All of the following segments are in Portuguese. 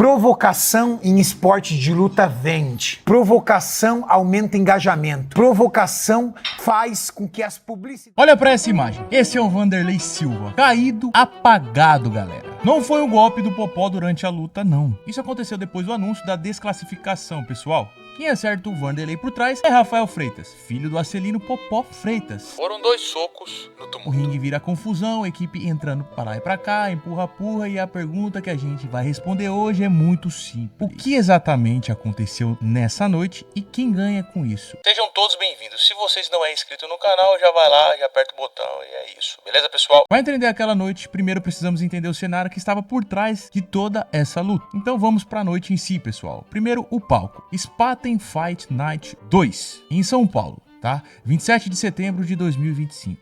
Provocação em esporte de luta vende. Provocação aumenta engajamento. Provocação faz com que as publicidades... Olha pra essa imagem. Esse é o Vanderlei Silva. Caído, apagado, galera. Não foi um golpe do Popó durante a luta, não. Isso aconteceu depois do anúncio da desclassificação, pessoal. Quem acerta o Vanderlei por trás é Rafael Freitas, filho do Acelino Popó Freitas. Foram 2 socos no tumulto. O ringue vira confusão, a equipe entrando pra lá e pra cá, empurra, e a pergunta que a gente vai responder hoje é muito simples. O que exatamente aconteceu nessa noite e quem ganha com isso? Sejam todos bem-vindos. Se vocês não é inscrito no canal, já vai lá, já aperta o botão e é isso. Beleza, pessoal? Para entender aquela noite, primeiro precisamos entender o cenário que estava por trás de toda essa luta. Então vamos pra noite em si, pessoal. Primeiro, o palco. Spaten Fight Night 2, em São Paulo. Tá? 27 de setembro de 2025.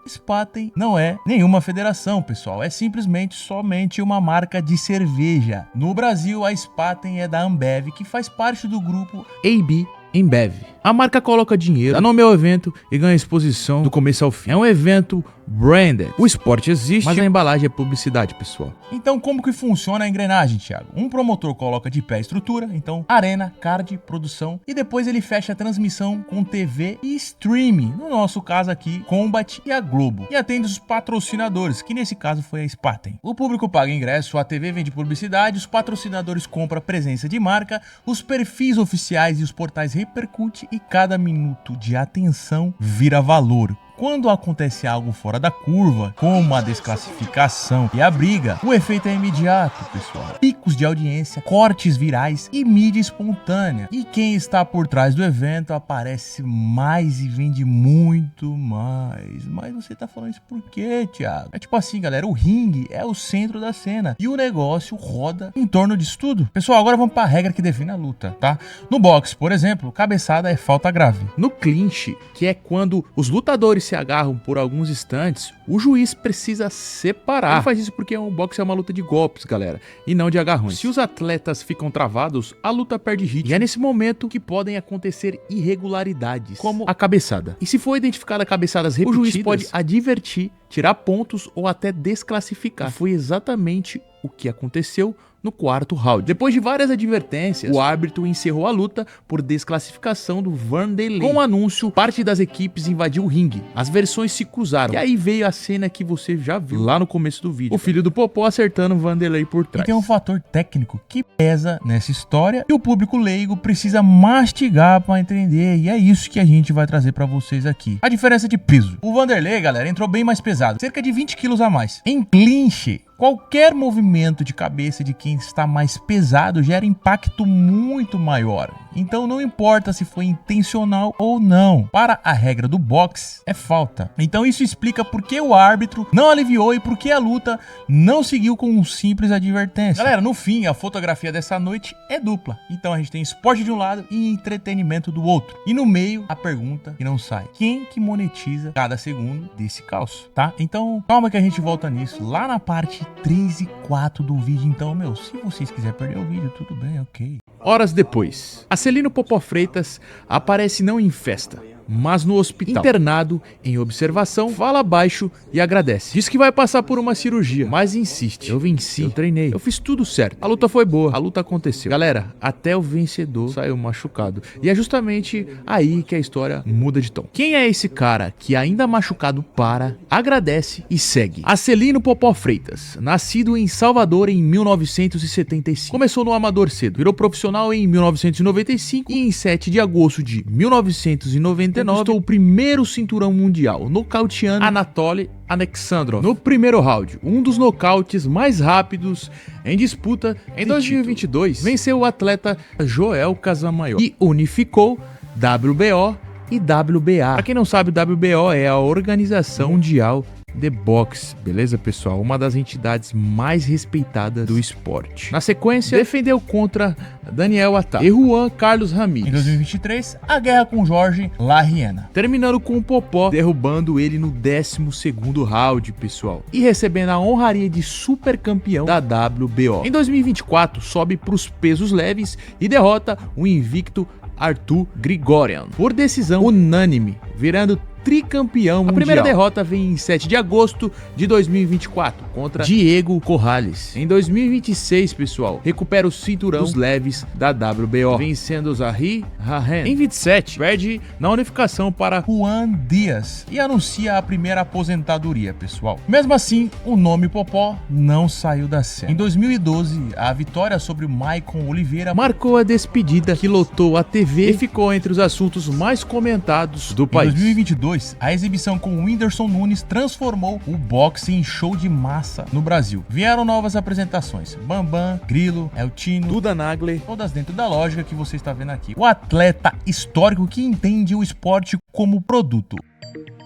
Spaten não é nenhuma federação, pessoal. É somente uma marca de cerveja. No Brasil, a Spaten é da Ambev, que faz parte do grupo AB InBev. A marca coloca dinheiro, dá nome ao evento e ganha exposição do começo ao fim. É um evento branded. O esporte existe, mas a embalagem é publicidade, pessoal. Então como que funciona a engrenagem, Thiago? Um promotor coloca de pé a estrutura, então arena, card, produção, e depois ele fecha a transmissão com TV e streaming. No nosso caso aqui, Combat e a Globo. E atende os patrocinadores, que nesse caso foi a Spaten. O público paga ingresso, a TV vende publicidade, os patrocinadores compram presença de marca, os perfis oficiais e os portais repercutem e cada minuto de atenção vira valor. Quando acontece algo fora da curva, como a desclassificação e a briga, o efeito é imediato, pessoal. Picos de audiência, cortes virais e mídia espontânea. E quem está por trás do evento aparece mais e vende muito mais. Mas você tá falando isso por quê, Thiago? É tipo assim, galera, o ringue é o centro da cena e o negócio roda em torno disso tudo. Pessoal, agora vamos para a regra que define a luta, tá? No boxe, por exemplo, cabeçada é falta grave. No clinch, que é quando os lutadores se agarram por alguns instantes, o juiz precisa separar. Ele faz isso porque o boxe é uma luta de golpes, galera, e não de agarrões. Se os atletas ficam travados, a luta perde ritmo. E é nesse momento que podem acontecer irregularidades, como a cabeçada. E se for identificada cabeçadas repetidas, o juiz pode advertir, tirar pontos ou até desclassificar. E foi exatamente o que aconteceu no quarto round. Depois de várias advertências, o árbitro encerrou a luta por desclassificação do Vanderlei. Com o anúncio, parte das equipes invadiu o ringue. As versões se cruzaram. E aí veio a cena que você já viu lá no começo do vídeo. O filho do Popó acertando o Vanderlei por trás. E tem um fator técnico que pesa nessa história e o público leigo precisa mastigar para entender. E é isso que a gente vai trazer para vocês aqui. A diferença de peso. O Vanderlei, galera, entrou bem mais pesado. Cerca de 20 quilos a mais. Em clinch, qualquer movimento de cabeça de quem está mais pesado gera impacto muito maior. Então não importa se foi intencional ou não. Para a regra do boxe, é falta. Então isso explica por que o árbitro não aliviou e por que a luta não seguiu com um simples advertência. Galera, no fim, a fotografia dessa noite é dupla. Então a gente tem esporte de um lado e entretenimento do outro. E no meio, a pergunta que não sai. Quem que monetiza cada segundo desse caos, tá? Então, calma que a gente volta nisso lá na parte 3 e 4 do vídeo. Então, se vocês quiserem perder o vídeo, tudo bem, ok. Horas depois, Acelino Popó Freitas aparece não em festa, mas no hospital, internado, em observação, fala baixo e agradece. Diz que vai passar por uma cirurgia, mas insiste. Eu venci, eu treinei, eu fiz tudo certo. A luta foi boa, a luta aconteceu. Galera, até o vencedor saiu machucado. E é justamente aí que a história muda de tom. Quem é esse cara que ainda machucado para, agradece e segue? Acelino Popó Freitas, nascido em Salvador em 1975. Começou no amador cedo, virou profissional em 1995 e em 7 de agosto de 1990 conquistou o primeiro cinturão mundial, nocauteando Anatoly Alexandrov no primeiro round, um dos nocautes mais rápidos em disputa. Em 2022, venceu o atleta Joel Casamayor e unificou WBO e WBA. Para quem não sabe, o WBO é a Organização Mundial de Boxe, beleza, pessoal? Uma das entidades mais respeitadas do esporte. Na sequência, defendeu contra Daniel Atá e Juan Carlos Ramírez. Em 2023, a guerra com Jorge Larriena, terminando com o Popó derrubando ele no 12º round, pessoal, e recebendo a honraria de super campeão da WBO. Em 2024, sobe para os pesos leves e derrota o invicto Arthur Grigorian por decisão unânime, virando tricampeão mundial. A primeira derrota vem em 7 de agosto de 2024 contra Diego Corrales. Em 2026, pessoal, recupera o cinturão dos leves da WBO, vencendo Zahir Rahen. Em 27, perde na unificação para Juan Dias e anuncia a primeira aposentadoria, pessoal. Mesmo assim, o nome Popó não saiu da cena. Em 2012, a vitória sobre Maicon Oliveira marcou a despedida que lotou a TV e ficou entre os assuntos mais comentados do país. Em 2022, a exibição com Whindersson Nunes transformou o boxe em show de massa no Brasil. Vieram novas apresentações: Bambam, Grilo, El Chino, Duda Nagler, todas dentro da lógica que você está vendo aqui. O atleta histórico que entende o esporte como produto.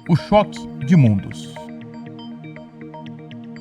O choque de mundos.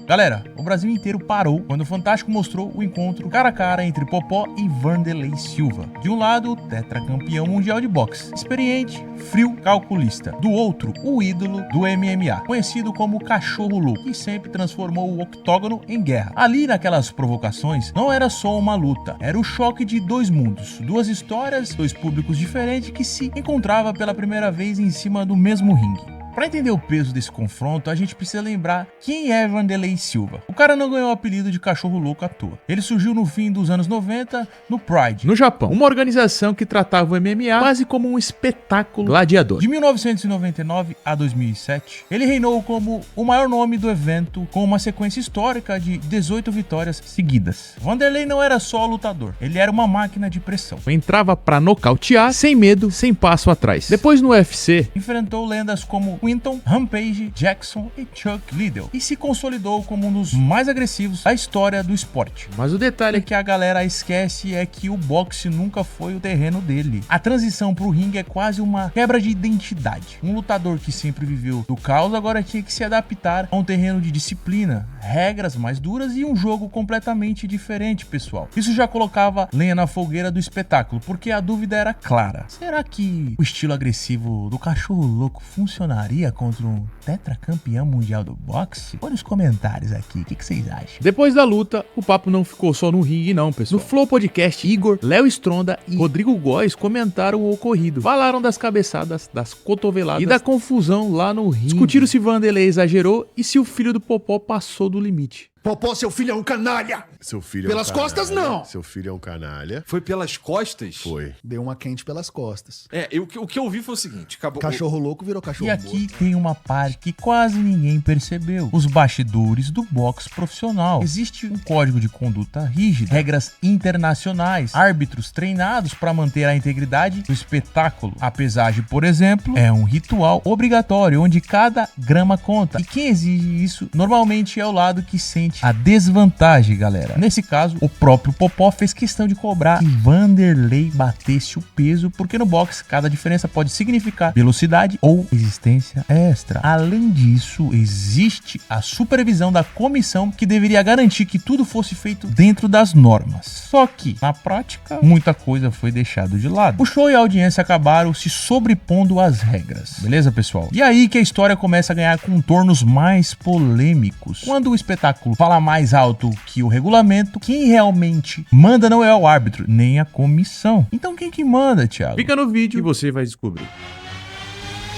Galera, o Brasil inteiro parou quando o Fantástico mostrou o encontro cara a cara entre Popó e Vanderlei Silva. De um lado, o tetracampeão mundial de boxe, experiente, frio, calculista. Do outro, o ídolo do MMA, conhecido como Cachorro Louco, que sempre transformou o octógono em guerra. Ali, naquelas provocações, não era só uma luta, era o choque de dois mundos, duas histórias, dois públicos diferentes que se encontravam pela primeira vez em cima do mesmo ringue. Para entender o peso desse confronto, a gente precisa lembrar quem é Vanderlei Silva. O cara não ganhou o apelido de Cachorro Louco à toa. Ele surgiu no fim dos anos 90 no Pride, no Japão, uma organização que tratava o MMA quase como um espetáculo gladiador. De 1999 a 2007, ele reinou como o maior nome do evento, com uma sequência histórica de 18 vitórias seguidas. Vanderlei não era só lutador, ele era uma máquina de pressão. Entrava pra nocautear, sem medo, sem passo atrás. Depois no UFC, enfrentou lendas como Quinton, Rampage, Jackson e Chuck Liddell e se consolidou como um dos mais agressivos da história do esporte. Mas o detalhe que a galera esquece é que o boxe nunca foi o terreno dele. A transição pro ringue é quase uma quebra de identidade. Um lutador que sempre viveu do caos agora tinha que se adaptar a um terreno de disciplina, regras mais duras e um jogo completamente diferente, pessoal. Isso já colocava lenha na fogueira do espetáculo, porque a dúvida era clara. Será que o estilo agressivo do Cachorro Louco funcionaria contra um tetracampeão mundial do boxe? Põe nos comentários aqui, o que vocês acham? Depois da luta, o papo não ficou só no ringue não, pessoal. No Flow Podcast, Igor, Léo Stronda e Rodrigo Góes comentaram o ocorrido. Falaram das cabeçadas, das cotoveladas e da confusão lá no ringue. Discutiram se Vanderlei exagerou e se o filho do Popó passou do limite. Popó, seu filho é um canalha! Seu filho pelas é um canalha. Costas, não! Seu filho é um canalha. Foi pelas costas? Foi. Deu uma quente pelas costas. O que eu vi foi o seguinte: acabou. Cachorro louco virou cachorro E aqui morto. tem uma parte que quase ninguém percebeu: os bastidores do boxe profissional. Existe um código de conduta rígido, regras internacionais, árbitros treinados para manter a integridade do espetáculo. A pesagem, por exemplo, é um ritual obrigatório onde cada grama conta. E quem exige isso normalmente é o lado que sente a desvantagem, galera. Nesse caso, o próprio Popó fez questão de cobrar que Vanderlei batesse o peso, porque no boxe cada diferença pode significar velocidade ou resistência extra. Além disso, existe a supervisão da comissão que deveria garantir que tudo fosse feito dentro das normas. Só que, na prática, muita coisa foi deixada de lado. O show e a audiência acabaram se sobrepondo às regras. Beleza, pessoal? E aí que a história começa a ganhar contornos mais polêmicos. Quando o espetáculo fala mais alto que o regulamento, quem realmente manda não é o árbitro, nem a comissão. Então quem que manda, Thiago? Fica no vídeo e você vai descobrir.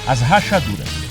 As rachaduras.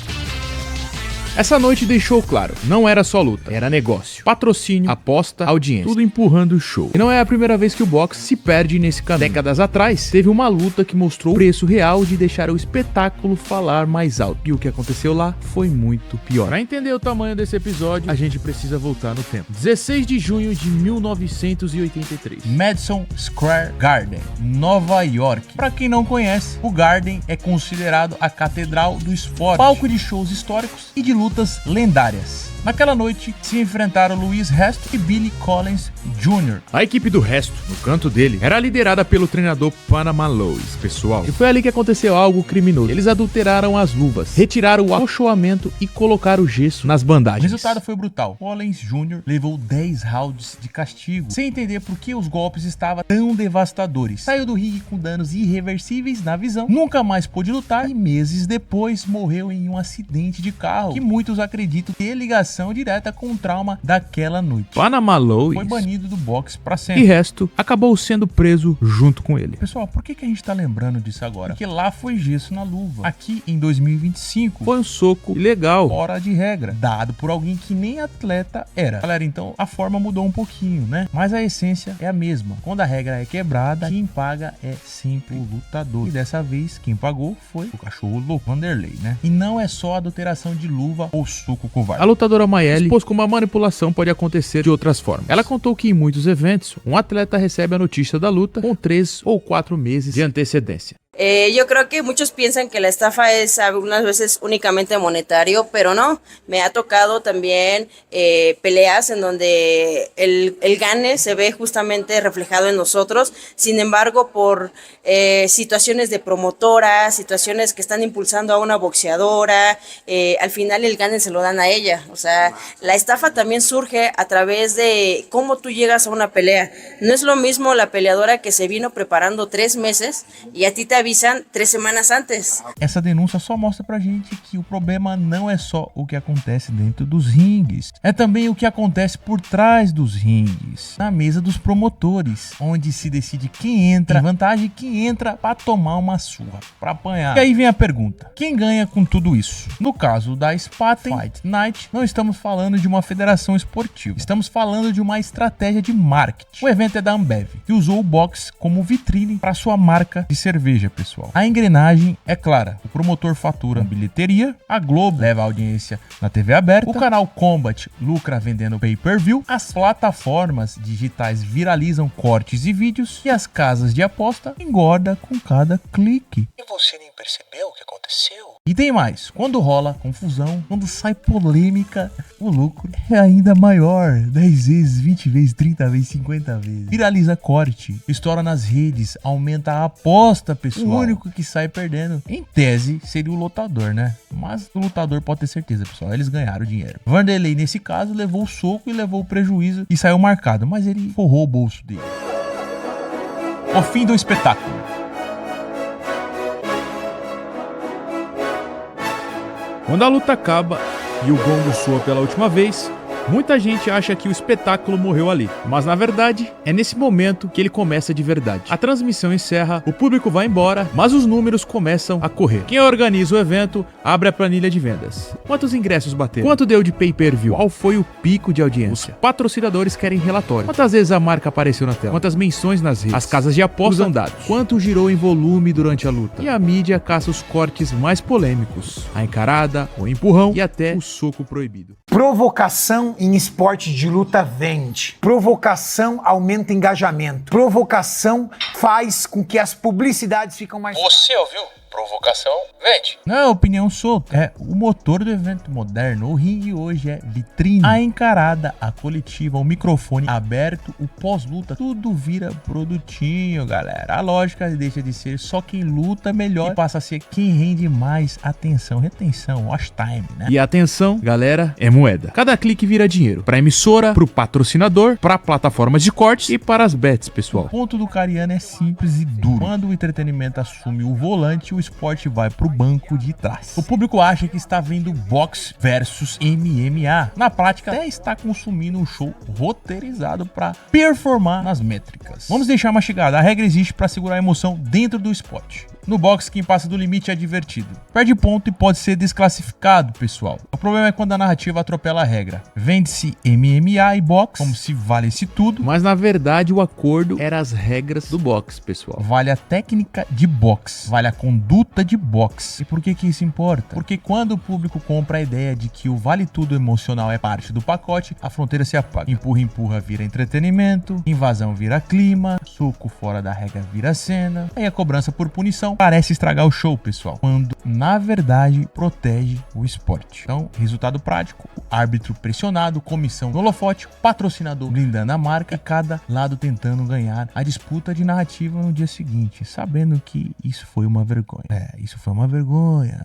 Essa noite deixou claro, não era só luta, era negócio, patrocínio, aposta, audiência, tudo empurrando o show. E não é a primeira vez que o boxe se perde nesse caminho. Décadas atrás, teve uma luta que mostrou o preço real de deixar o espetáculo falar mais alto. E o que aconteceu lá foi muito pior. Para entender o tamanho desse episódio, a gente precisa voltar no tempo. 16 de junho de 1983. Madison Square Garden, Nova York. Para quem não conhece, o Garden é considerado a catedral do esporte, palco de shows históricos e de lutas lendárias. Naquela noite, se enfrentaram Louis Resto e Billy Collins Jr. A equipe do Resto, no canto dele, era liderada pelo treinador Panama Lois, pessoal. E foi ali que aconteceu algo criminoso. Eles adulteraram as luvas, retiraram o acolchoamento e colocaram gesso nas bandagens. O resultado foi brutal. Collins Jr. levou 10 rounds de castigo, sem entender por que os golpes estavam tão devastadores. Saiu do ringue com danos irreversíveis na visão, nunca mais pôde lutar e meses depois morreu em um acidente de carro, que muitos acreditam ter ligação ligação direta com o trauma daquela noite. Panama Lois Foi banido do boxe pra e sempre. resto acabou sendo preso junto com ele. Pessoal, por que a gente tá lembrando disso agora? Porque lá foi gesso na luva. Aqui em 2025 Foi um soco ilegal. fora de regra, dado por alguém que nem atleta era. Galera, então a forma mudou um pouquinho, né? Mas a essência é a mesma. Quando a regra é quebrada, quem paga é sempre o lutador. E dessa vez, quem pagou foi o cachorro louco, Vanderlei, né? E não é só adulteração de luva ou suco covarde. A lutadora Mayele expôs como a manipulação pode acontecer de outras formas. Ela contou que em muitos eventos, um atleta recebe a notícia da luta com 3 ou 4 meses de antecedência. Yo creo que muchos piensan que la estafa es algunas veces únicamente monetario, pero no. Me ha tocado también peleas en donde el gane se ve justamente reflejado en nosotros. Sin embargo, por situaciones de promotoras, situaciones que están impulsando a una boxeadora, al final el gane se lo dan a ella. O sea, la estafa también surge a través de cómo tú llegas a una pelea. No es lo mismo la peleadora que se vino preparando 3 meses y a ti te avisan 3 semanas antes. Essa denúncia só mostra pra gente que o problema não é só o que acontece dentro dos ringues, é também o que acontece por trás dos ringues, na mesa dos promotores, onde se decide quem entra, vantagem e quem entra pra tomar uma surra, pra apanhar. E aí vem a pergunta, quem ganha com tudo isso? No caso da Spaten Fight Night, não estamos falando de uma federação esportiva, estamos falando de uma estratégia de marketing. O evento é da Ambev, que usou o boxe como vitrine para sua marca de cerveja, pessoal. A engrenagem é clara. O promotor fatura bilheteria, a Globo leva a audiência na TV aberta, o canal Combat lucra vendendo pay-per-view, as plataformas digitais viralizam cortes e vídeos e as casas de aposta engordam com cada clique. E você nem percebeu o que aconteceu? E tem mais, quando rola confusão, quando sai polêmica, o lucro é ainda maior, 10 vezes, 20 vezes, 30 vezes, 50 vezes. Viraliza corte, estoura nas redes, aumenta a aposta, pessoal. O único que sai perdendo, em tese, seria o lutador, né? Mas o lutador pode ter certeza, pessoal, eles ganharam dinheiro. Vanderlei, nesse caso, levou o soco e levou o prejuízo e saiu marcado, mas ele forrou o bolso dele. O fim do espetáculo. Quando a luta acaba e o gongo soa pela última vez, muita gente acha que o espetáculo morreu ali, mas na verdade é nesse momento que ele começa de verdade. A transmissão encerra, o público vai embora, mas os números começam a correr. Quem organiza o evento abre a planilha de vendas. Quantos ingressos bateram? Quanto deu de pay-per-view? Qual foi o pico de audiência? Os patrocinadores querem relatório. Quantas vezes a marca apareceu na tela? Quantas menções nas redes? As casas de aposta usam dados. Quanto girou em volume durante a luta? E a mídia caça os cortes mais polêmicos. A encarada, o empurrão e até o soco proibido. Provocação em esporte de luta vende. Provocação aumenta engajamento. Provocação faz com que as publicidades ficam mais... Você ouviu? Provocação vende. Não é opinião solta, é o motor do evento moderno. O ringue hoje é vitrine. A encarada, a coletiva, o microfone aberto, o pós-luta, tudo vira produtinho, galera. A lógica deixa de ser só quem luta melhor e passa a ser quem rende mais atenção, retenção, watch time, né? E a atenção, galera, é moeda. Cada clique vira dinheiro. Pra emissora, pro patrocinador, pra plataformas de cortes e para as bets, pessoal. O ponto do Cariano é simples e duro. Quando o entretenimento assume o volante, o esporte vai pro banco de trás. O público acha que está vendo boxe versus MMA. Na prática, até está consumindo um show roteirizado para performar nas métricas. Vamos deixar mastigado. A regra existe para segurar a emoção dentro do esporte. No boxe, quem passa do limite é divertido. Perde ponto e pode ser desclassificado, pessoal. O problema é quando a narrativa atropela a regra. Vende-se MMA e boxe como se valesse tudo, Mas na verdade o acordo era as regras do boxe, pessoal. vale a técnica de boxe, vale a conduta de boxe. E por que isso importa? Porque quando o público compra a ideia de que o vale tudo emocional é parte do pacote, a fronteira se apaga. Empurra vira entretenimento, invasão vira clima, soco fora da regra vira cena, aí a cobrança por punição parece estragar o show, pessoal, quando na verdade protege o esporte. Então, resultado prático, o árbitro pressionado, comissão no holofote, patrocinador blindando a marca e cada lado tentando ganhar a disputa de narrativa no dia seguinte, sabendo que isso foi uma vergonha. Isso foi uma vergonha.